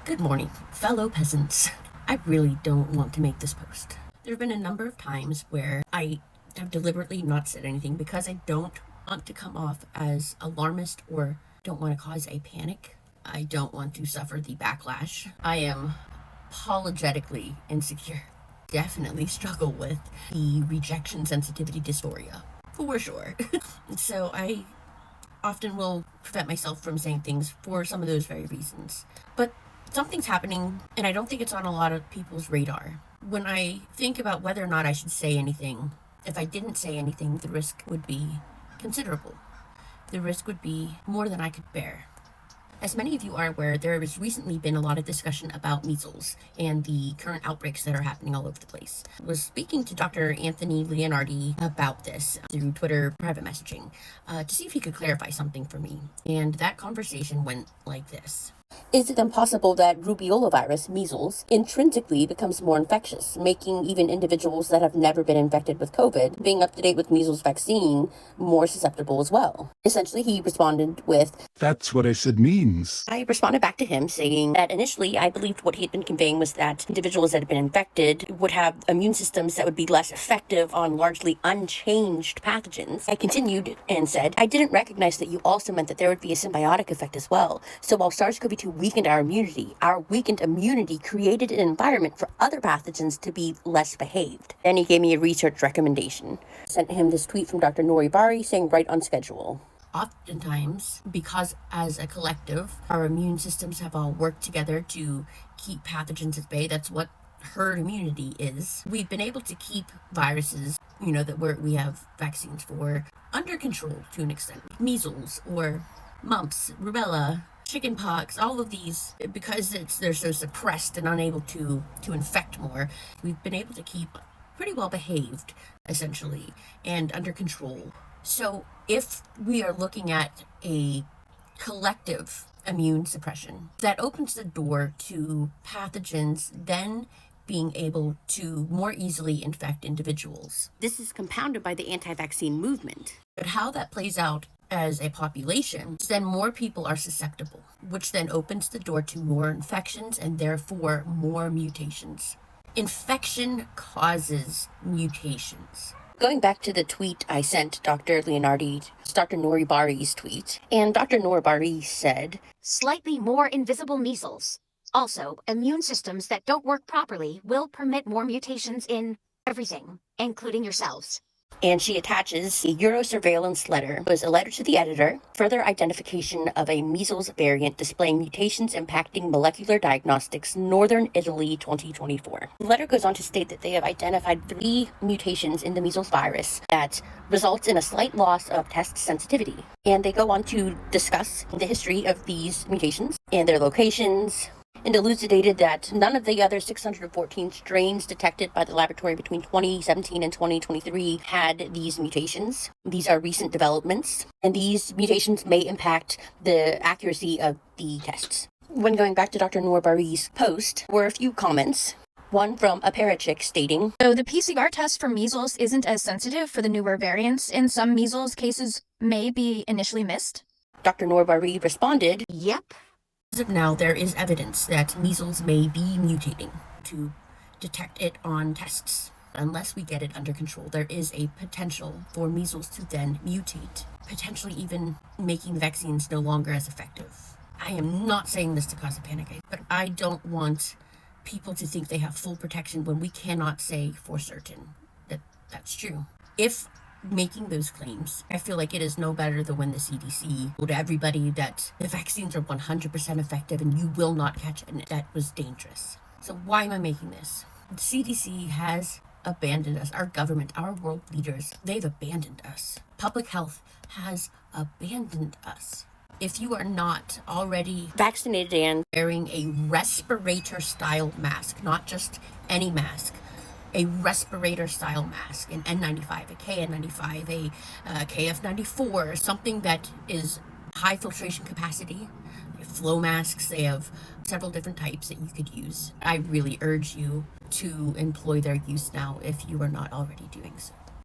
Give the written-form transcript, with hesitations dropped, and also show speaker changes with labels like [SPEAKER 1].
[SPEAKER 1] Good morning, fellow peasants. I really don't want to make this post. There have been a number of times where I have deliberately not said anything because I don't want to come off as alarmist or don't want to cause a panic. I don't want to suffer the backlash. I am apologetically insecure. Definitely struggle with the rejection sensitivity dysphoria, for sure. So I often will prevent myself from saying things for some of those very reasons. But something's happening, and I don't think it's on a lot of people's radar. When I think about whether or not I should say anything, if I didn't say anything, the risk would be considerable. The risk would be more than I could bear. As many of you are aware, there has recently been a lot of discussion about measles and the current outbreaks that are happening all over the place. I was speaking to Dr. Anthony Leonardi about this through Twitter private messaging to see if he could clarify something for me. And that conversation went like this. Is it impossible that rubeola virus, measles, intrinsically becomes more infectious, making even individuals that have never been infected with COVID, being up to date with measles vaccine, more susceptible as well? Essentially, he responded with,
[SPEAKER 2] "That's what I said means."
[SPEAKER 1] I responded back to him saying that initially I believed what he had been conveying was that individuals that had been infected would have immune systems that would be less effective on largely unchanged pathogens. I continued and said, I didn't recognize that you also meant that there would be a symbiotic effect as well. So while SARS-CoV-2 weakened our weakened immunity created an environment for other pathogens to be less behaved. Then he gave me a research recommendation. Sent him this tweet from Dr. Noribari saying right on schedule. Oftentimes, because as a collective, our immune systems have all worked together to keep pathogens at bay. That's what herd immunity is. We've been able to keep viruses, that we have vaccines for, under control to an extent. Measles or mumps, rubella, chickenpox, all of these, because they're so suppressed and unable to infect more, we've been able to keep pretty well behaved, essentially, and under control. So if we are looking at a collective immune suppression, that opens the door to pathogens then being able to more easily infect individuals. This is compounded by the anti-vaccine movement. But how that plays out as a population, then more people are susceptible, which then opens the door to more infections and therefore more mutations. Infection causes mutations. Going back to the tweet I sent Dr. Leonardi, Dr. Noribari's tweet, and Dr. Noribari said,
[SPEAKER 3] slightly more invisible measles. Also, immune systems that don't work properly will permit more mutations in everything, including yourselves.
[SPEAKER 1] And she attaches a Eurosurveillance letter. It was a letter to the editor, further identification of a measles variant displaying mutations impacting molecular diagnostics, Northern Italy 2024. The letter goes on to state that they have identified 3 mutations in the measles virus that results in a slight loss of test sensitivity. And they go on to discuss the history of these mutations and their locations, and elucidated that none of the other 614 strains detected by the laboratory between 2017 and 2023 had these mutations. These are recent developments, and these mutations may impact the accuracy of the tests. When going back to Dr. Noribari's post, were a few comments. One from a parachick stating,
[SPEAKER 4] So the PCR test for measles isn't as sensitive for the newer variants, and some measles cases may be initially missed?
[SPEAKER 1] Dr. Noribari responded,
[SPEAKER 3] Yep.
[SPEAKER 1] As of now, there is evidence that measles may be mutating to detect it on tests. Unless we get it under control, there is a potential for measles to then mutate, potentially even making vaccines no longer as effective. I am not saying this to cause a panic, but I don't want people to think they have full protection when we cannot say for certain that that's true. If making those claims, I feel like it is no better than when the CDC told everybody that the vaccines are 100% effective and you will not catch it, and that was dangerous. So why am I making this? The CDC has abandoned us. Our government, our world leaders, they've abandoned us. Public health has abandoned us. If you are not already vaccinated and wearing a respirator-style mask, not just any mask, a respirator-style mask, an N95, a KN95, a KF94, something that is high filtration capacity. They have flow masks, they have several different types that you could use. I really urge you to employ their use now if you are not already doing so.